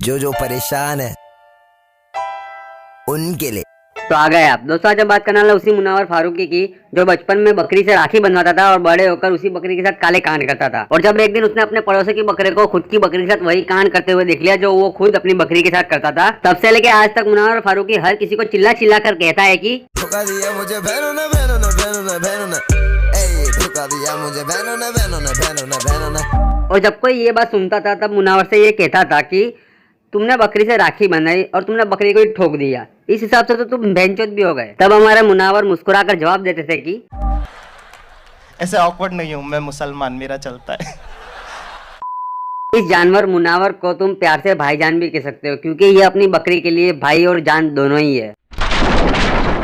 जो परेशान है उनके लिए। तो आ गए आप दोस्तों। आज बात करने वाला उसी मुनावर फारूकी की जो बचपन में बकरी से राखी बनवाता था और बड़े होकर उसी बकरी के साथ काले कांड करता था। और जब एक दिन उसने अपने पड़ोसी की बकरे को खुद की बकरी के साथ वही कांड करते हुए देख लिया जो वो खुद अपनी बकरी के साथ करता था, तब से लेके आज तक मुनावर फारूकी हर किसी को चिल्ला चिल्ला कर कहता है कि धोखा दिया मुझे बहनों ने, बहनों ने, बहनों ने, बहनों ने, ए धोखा दिया मुझे बहनों ने, बहनों ने, बहनों ने, बहनों ने। और जब कोई ये बात सुनता था तब मुनावर से ये कहता था कि तुमने बकरी से राखी बनाई और तुमने बकरी को ही ठोक दिया, इस हिसाब से तो तुम बेंचोद भी हो गए। तब हमारे मुनावर मुस्कुराकर जवाब देते थे कि ऐसे ऑकवर्ड नहीं हूँ मैं, मुसलमान, मेरा चलता है। इस जानवर मुनावर को तुम प्यार से भाईजान भी कह सकते हो क्योंकि ये अपनी बकरी के लिए भाई और जान दोनों ही है।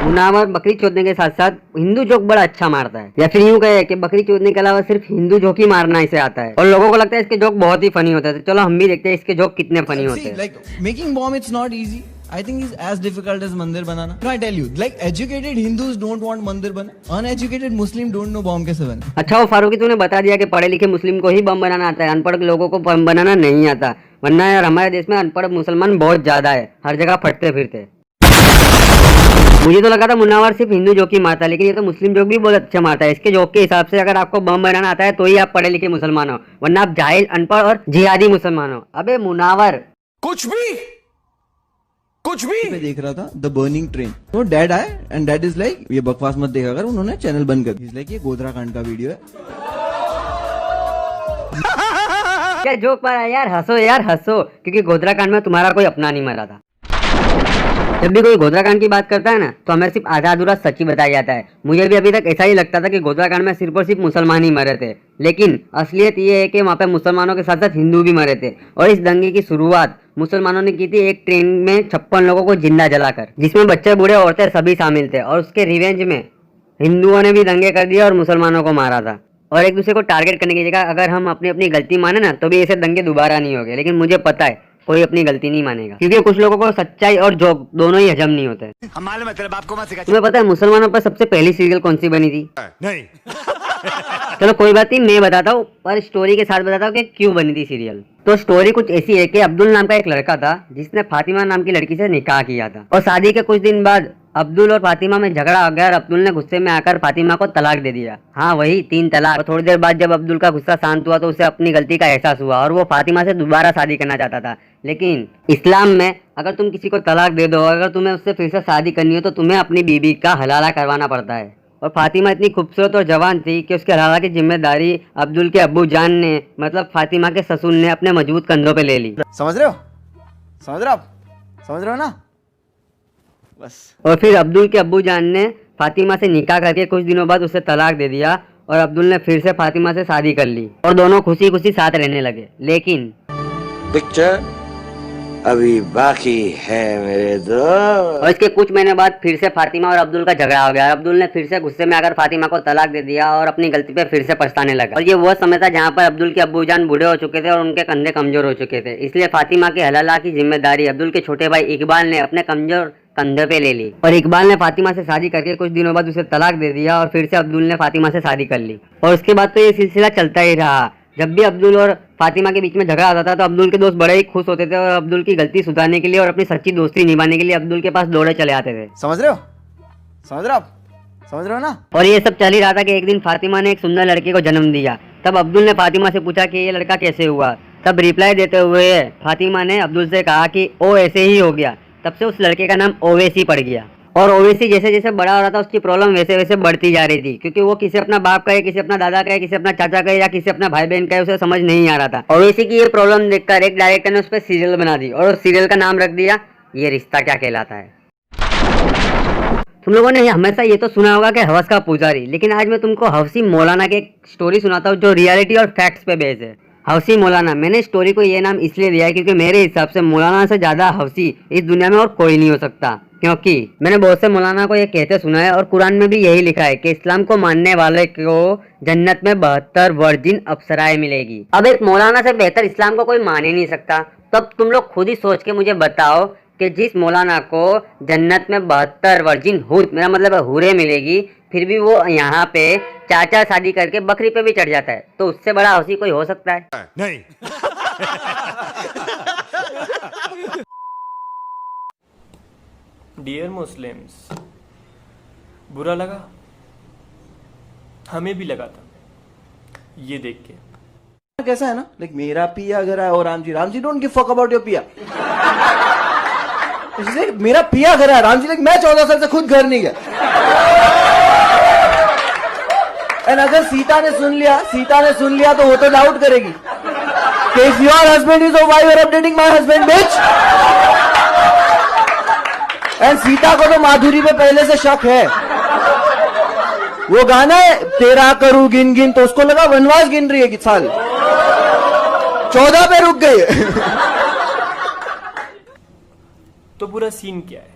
मुनावर बकरी चोदने के साथ साथ हिंदू जोक बड़ा अच्छा मारता है, या फिर यूं कहे कि बकरी चोदने के अलावा सिर्फ हिंदू जोक ही मारना इसे आता है और लोगों को लगता है इसके जोक बहुत ही फनी होते हैं। चलो हम भी देखते हैं इसके जोक कितने फनी होते हैं। Like making bomb, it's not easy. I think it's as difficult as mandir banana. No, I tell you, like educated Hindus don't want mandir bana. Uneducated Muslim don't know bomb कैसे बने। अच्छा वो फारूकी तूने बता दिया कि पढ़े लिखे मुस्लिम को ही बम बनाना आता है, अनपढ़ लोगों को बम बनाना नहीं आता। वरना यार हमारे देश में अनपढ़ मुसलमान बहुत ज्यादा है, हर जगह फटते फिरते। मुझे तो लगा था मुनावर सिर्फ हिंदू जोक ही मारता है, लेकिन ये तो मुस्लिम जोक भी बहुत अच्छा मारता है। इसके जोक के हिसाब से अगर आपको बम बनाना आता है तो ही आप पढ़े लिखे मुसलमान हो, वरना आप जाहिल, अनपढ़ और जिहादी मुसलमान हो। अबे मुनावर कुछ भी मैं देख रहा था द बर्निंग ट्रेन, तो डैड आए एंड डैड इज लाइक ये बकवास मत देखा कर, उन्होंने चैनल बंद कर दिया। लाइक ये गोधरा कांड का वीडियो है। क्या जोक मारा यार, हंसो क्योंकि गोधरा कांड में तुम्हारा कोई अपना नहीं मरा था। जब भी कोई गोधरा कांड की बात करता है ना तो हमें सिर्फ आधा अधूरा सच ही बताया जाता है। मुझे भी अभी तक ऐसा ही लगता था कि गोधरा कांड में सिर्फ और सिर्फ मुसलमान ही मरे थे, लेकिन असलियत ये है कि वहाँ पे मुसलमानों के साथ साथ हिंदू भी मरे थे। और इस दंगे की शुरुआत मुसलमानों ने की थी एक ट्रेन में 56 लोगों को जिंदा जलाकर, जिसमें बच्चे बूढ़े औरतें सभी शामिल थे। और उसके रिवेंज में हिंदुओं ने भी दंगे कर दिए और मुसलमानों को मारा था। और एक दूसरे को टारगेट करने की जगह अगर हम अपनी अपनी गलती माने ना तो भी ऐसे दंगे दोबारा नहीं होंगे। लेकिन मुझे पता है कोई अपनी गलती नहीं मानेगा, क्योंकि कुछ लोगों को सच्चाई और जोक दोनों ही हजम नहीं होते। तुम्हें पता है मुसलमानों पर सबसे पहली सीरियल कौन सी बनी थी? नहीं। चलो कोई बात नहीं, मैं बताता हूँ, पर स्टोरी के साथ बताता हूँ कि क्यों बनी थी सीरियल। तो स्टोरी कुछ ऐसी है कि अब्दुल नाम का एक लड़का था जिसने फातिमा नाम की लड़की से निकाह किया था। और शादी के कुछ दिन बाद अब्दुल और फातिमा में झगड़ा हो गया और अब्दुल ने गुस्से में आकर फातिमा को तलाक दे दिया। हाँ वही 3 तलाक। और थोड़ी देर बाद जब अब्दुल का गुस्सा शांत हुआ तो उसे अपनी गलती का एहसास हुआ और वो फातिमा से दोबारा शादी करना चाहता था। लेकिन इस्लाम में अगर तुम किसी को तलाक दे दो, अगर तुम्हें उससे फिर से शादी करनी हो तो तुम्हें अपनी बीबी का हलाला करवाना पड़ता है। और फातिमा इतनी खूबसूरत और जवान थी कि उसके हलाला की जिम्मेदारी अब्दुल के अब्बू जान ने, मतलब फातिमा के ससुर ने, अपने मजबूत कंधों पे ले ली। समझ रहे हो ना बस। और फिर अब्दुल के अब्बू जान ने फातिमा से निकाह करके कुछ दिनों बाद उसे तलाक दे दिया और अब्दुल ने फिर से फातिमा से शादी कर ली और दोनों खुशी खुशी साथ रहने लगे। लेकिन पिक्चर अभी बाकी है मेरे दोस्त। और इसके कुछ महीने बाद फिर से फातिमा और अब्दुल का झगड़ा हो गया। अब्दुल ने फिर से गुस्से में आकर फातिमा को तलाक दे दिया और अपनी गलती पे फिर से पछताने लगा। और ये वो समय था जहाँ पर अब्दुल के अब्बू जान बूढ़े हो चुके थे और उनके कंधे कमजोर हो चुके थे। इसलिए फातिमा के हलाला की जिम्मेदारी अब्दुल के छोटे भाई इकबाल ने अपने कमजोर कंधे पे ले ली। और इकबाल ने फातिमा से शादी करके कुछ दिनों बाद उसे तलाक दे दिया और फिर से अब्दुल ने फातिमा से शादी कर ली। और उसके बाद तो ये सिलसिला चलता ही रहा। जब भी अब्दुल और फातिमा के बीच में झगड़ा होता था तो अब्दुल के दोस्त बड़े ही खुश होते थे और अब्दुल की गलती सुधारने के लिए और अपनी सच्ची दोस्ती निभाने के लिए अब्दुल के पास दौड़े चले आते थे। समझ रहे हो ना। और ये सब चल ही रहा था कि एक दिन फातिमा ने एक सुंदर लड़के को जन्म दिया। तब अब्दुल ने फातिमा से पूछा कि ये लड़का कैसे हुआ। तब रिप्लाई देते हुए फातिमा ने अब्दुल से कहा कि ओ ऐसे ही हो गया। तब से उस लड़के का नाम ओवैसी पड़ गया। और ओवैसी जैसे जैसे बड़ा हो रहा था उसकी प्रॉब्लम वैसे वैसे बढ़ती जा रही थी, क्योंकि वो किसी अपना बाप कहे, किसी अपना दादा कहे, किसी अपना चाचा कहे या किसी अपना भाई बहन कहे, उसे समझ नहीं आ रहा था। ओवैसी की ये प्रॉब्लम देखकर एक डायरेक्टर ने उस पर सीरियल बना दी और उस सीरियल का नाम रख दिया ये रिश्ता क्या कहलाता है। तुम लोगों ने हमेशा ये तो सुना होगा कि हवस का पुजारी, लेकिन आज मैं तुमको हवसी मौलाना की एक स्टोरी सुनाता हूँ जो रियलिटी और फैक्ट्स पे बेस्ड है। हवसी मौलाना, मैंने स्टोरी को ये नाम इसलिए दिया है क्योंकि मेरे हिसाब से मौलाना से ज्यादा हवसी इस दुनिया में और कोई नहीं हो सकता। क्योंकि मैंने बहुत से मौलाना को ये कहते सुना है और कुरान में भी यही लिखा है कि इस्लाम को मानने वाले को जन्नत में 72 वर्जिन अप्सराएं मिलेगी। अब एक मौलाना से बेहतर इस्लाम को कोई मान ही नहीं सकता। तब तुम लोग खुद ही सोच के मुझे बताओ कि जिस मौलाना को जन्नत में 72 वर्जिन हूर, मेरा मतलब हूरें मिलेगी, फिर भी वो यहाँ पे 4 शादी करके बकरी पे भी चढ़ जाता है, तो उससे बड़ा हौसी कोई हो सकता है? नहीं। डियर मुस्लिम्स, बुरा लगा, हमें भी लगा था ये देख के। कैसा है ना, लाइक मेरा पिया घर है और Ram ji don't give fuck about your पिया। मेरा पिया घर है, राम जी लाइक मैं 14 साल से खुद घर नहीं गया। एंड अगर सीता ने सुन लिया तो वो तो डाउट करेगी कि if your husband is why you are updating my husband bitch. And Sita को तो माधुरी पे पहले से शक है। वो गाना है तेरा करूं गिन गिन, तो उसको लगा वनवास गिन रही है कि साल 14 पे रुक गई है। तो पूरा सीन क्या है?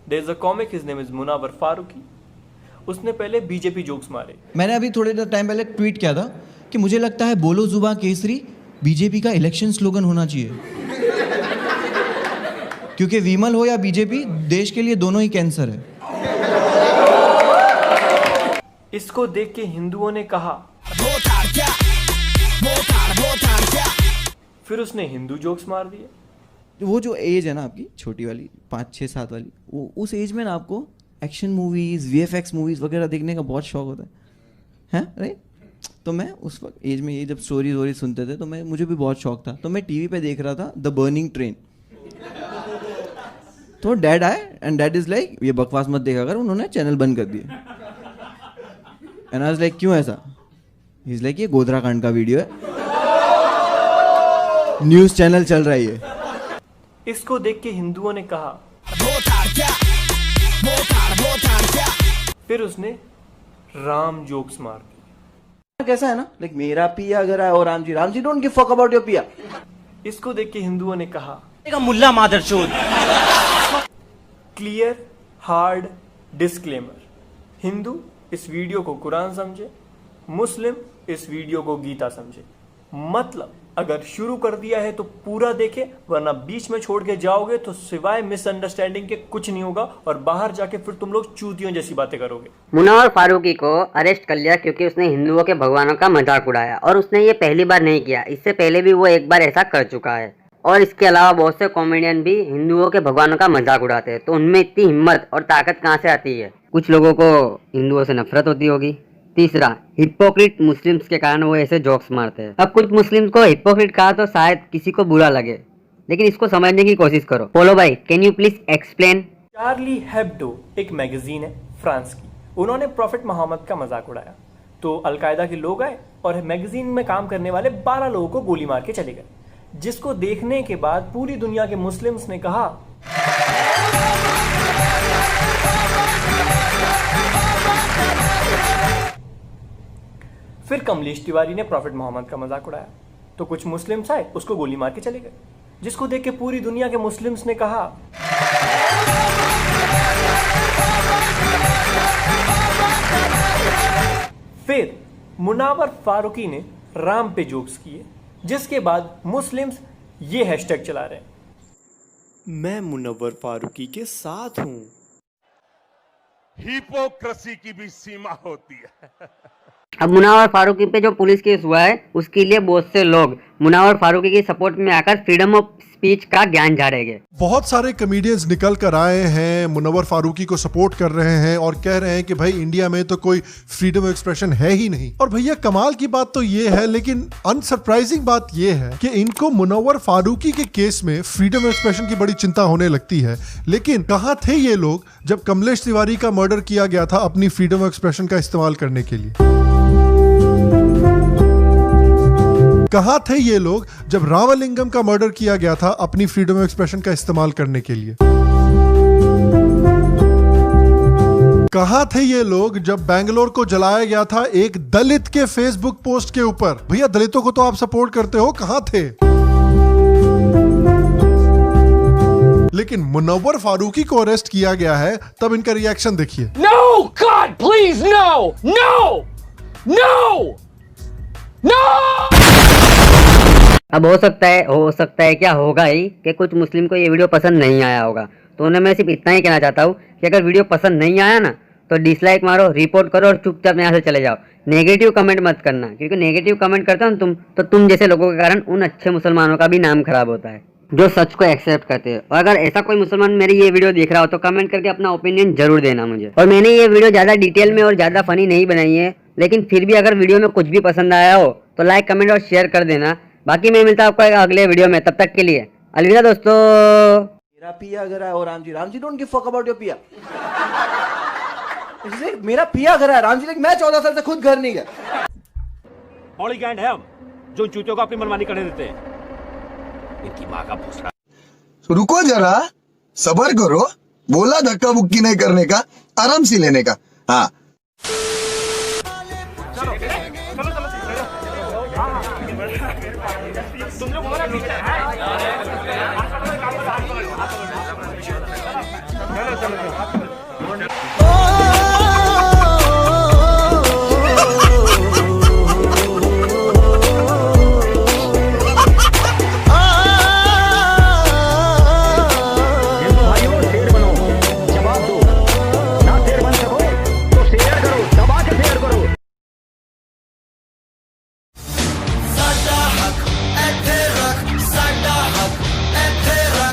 There is a comic, his name is Munawar Faruqui. उसने पहले बीजेपी जोक्स मारे। मैंने अभी थोड़े टाइम पहले ट्वीट किया था कि मुझे लगता है बोलो जुबां केसरी बीजेपी का इलेक्शन स्लोगन होना चाहिए, क्योंकि विमल हो या बीजेपी देश के लिए दोनों ही कैंसर है। इसको देख के हिंदुओं ने कहा, फिर उसने हिंदू जोक्स मार दिए। वो जो एज है ना आपकी छोटी वाली 5, 6, 7 वाली, वो उस एज में ना आपको एक्शन मूवीज VFX मूवीज वगैरह देखने का बहुत शौक होता है राइट? तो मैं उस वक्त एज में ये जब स्टोरीज वोरीज सुनते थे तो मुझे भी बहुत शौक था। तो मैं टीवी पे देख रहा था द बर्निंग ट्रेन। तो डैड आए एंड डैड इज लाइक ये बकवास मत देखा कर, उन्होंने चैनल बंद कर दिया। एंड आई वाज लाइक क्यों ऐसा? ही इज लाइक ये गोधरा कांड का वीडियो है, न्यूज चैनल चल रहा है ये। इसको देख के हिंदुओं ने कहा, फिर उसने राम जोक्स मार दिए। कैसा है ना, लाइक मेरा पिया घर है और Ram ji don't give fuck about your पिया। इसको देख के हिंदुओं ने कहा, मुल्ला मादरचोद। क्लियर हार्ड डिस्क्लेमर, हिंदू इस वीडियो को कुरान समझे, मुस्लिम इस वीडियो को गीता समझे। मतलब अगर शुरू कर दिया है तो पूरा देखे, वरना बीच में छोड़ के जाओगे तो सिवाय मिसअंडरस्टैंडिंग के कुछ नहीं होगा और बाहर जाके फिर तुम लोग चूतियों जैसी बातें करोगे। मुनावर फारूकी को अरेस्ट कर लिया क्योंकि उसने हिंदुओं के भगवानों का मजाक उड़ाया, और उसने ये पहली बार नहीं किया, इससे पहले भी वो एक बार ऐसा कर चुका है। और इसके अलावा बहुत से कॉमेडियन भी हिंदुओं के भगवानों का मजाक उड़ाते हैं, तो उनमें इतनी हिम्मत और ताकत कहाँ से आती है? कुछ लोगों को हिंदुओं से नफरत होती होगी। तीसरा, हिपोक्रिट मुस्लिम्स के कारण वो ऐसे जोक्स मारते हैं। अब कुछ मुस्लिम्स को हिपोक्रिट कहा तो शायद किसी को बुरा लगे, लेकिन इसको समझने की कोशिश करो। पोलो भाई, can you please explain? Charlie Hebdo एक मैगजीन है फ्रांस की, उन्होंने प्रॉफिट मोहम्मद का मजाक उड़ाया तो अलकायदा के लोग आए और मैगजीन में काम करने वाले 12 लोगों को गोली मार के चले गए, जिसको देखने के बाद पूरी दुनिया के मुस्लिम्स ने कहा, फिर कमलेश तिवारी ने प्रॉफिट मोहम्मद का मजाक उड़ाया तो कुछ मुस्लिम्स आए, उसको गोली मार के चले गए, जिसको देख के पूरी दुनिया के मुस्लिम्स ने कहा, फिर मुनावर फारूकी ने राम पे जोक्स किए, जिसके बाद मुस्लिम्स ये हैशटैग चला रहे हैं, मैं मुनव्वर फारूकी के साथ हूं। हिपोक्रेसी की भी सीमा होती है। अब मुनावर फारूकी पे जो पुलिस केस हुआ है, उसके लिए बहुत से लोग मुनावर फारूकी की सपोर्ट में आकर फ्रीडम ऑफ स्पीच का ज्ञान झाड़ेंगे। बहुत सारे कॉमेडियंस निकल कर आए हैं, मुनव्वर फारूकी को सपोर्ट कर रहे हैं और कह रहे हैं कि भाई इंडिया में तो कोई फ्रीडम ऑफ एक्सप्रेशन है ही नहीं। और भैया कमाल की बात तो ये है, लेकिन अनसरप्राइजिंग बात ये है कि इनको मुनव्वर फारूकी के केस में फ्रीडम ऑफ एक्सप्रेशन की बड़ी चिंता होने लगती है। लेकिन कहाँ थे ये लोग जब कमलेश तिवारी का मर्डर किया गया था अपनी फ्रीडम ऑफ एक्सप्रेशन का इस्तेमाल करने के लिए? कहाँ थे ये लोग जब रामलिंगम का मर्डर किया गया था अपनी फ्रीडम ऑफ एक्सप्रेशन का इस्तेमाल करने के लिए? कहाँ थे ये लोग जब बेंगलोर को जलाया गया था एक दलित के फेसबुक पोस्ट के ऊपर? भैया दलितों को तो आप सपोर्ट करते हो, कहाँ थे? लेकिन मुनव्वर फारूकी को अरेस्ट किया गया है, तब इनका रिएक्शन देखिए। No, God, please, no, no, no, no! अब हो सकता है क्या होगा ही कि कुछ मुस्लिम को ये वीडियो पसंद नहीं आया होगा, तो उन्हें मैं सिर्फ इतना ही कहना चाहता हूँ कि अगर वीडियो पसंद नहीं आया ना तो डिसलाइक मारो, रिपोर्ट करो और चुपचाप यहाँ से चले जाओ। नेगेटिव कमेंट मत करना, क्योंकि नेगेटिव कमेंट करता हूँ तुम जैसे लोगों के कारण उन अच्छे मुसलमानों का भी नाम खराब होता है। जो सच को एक्सेप्ट करते हैं। और अगर ऐसा कोई मुसलमान मेरी ये वीडियो देख रहा हो तो कमेंट करके अपना ओपिनियन जरूर देना मुझे। और मैंने ये वीडियो ज़्यादा डिटेल में और ज़्यादा फनी नहीं बनाई है, लेकिन फिर भी अगर वीडियो में कुछ भी पसंद आया हो तो लाइक कमेंट और शेयर कर देना। बाकी मैं मिलता हूँ आपको अगले वीडियो में, तब तक के लिए अलविदा दोस्तों। मेरा पिया घर है और Ram ji don't give fuck about your पिया। इसलिए मेरा पिया घर है, राम जी मैं 14 साल से खुद घर नहीं गया। हॉली कैंड है हम, जो चूतियों को अपनी मनमानी करने देते हैं। इनकी माँ का भूसड़ा। रुको जरा, सबर करो। बोला धक्का बुक्की नहीं करने का, आराम से लेने का। हाँ साडा हक ऐथे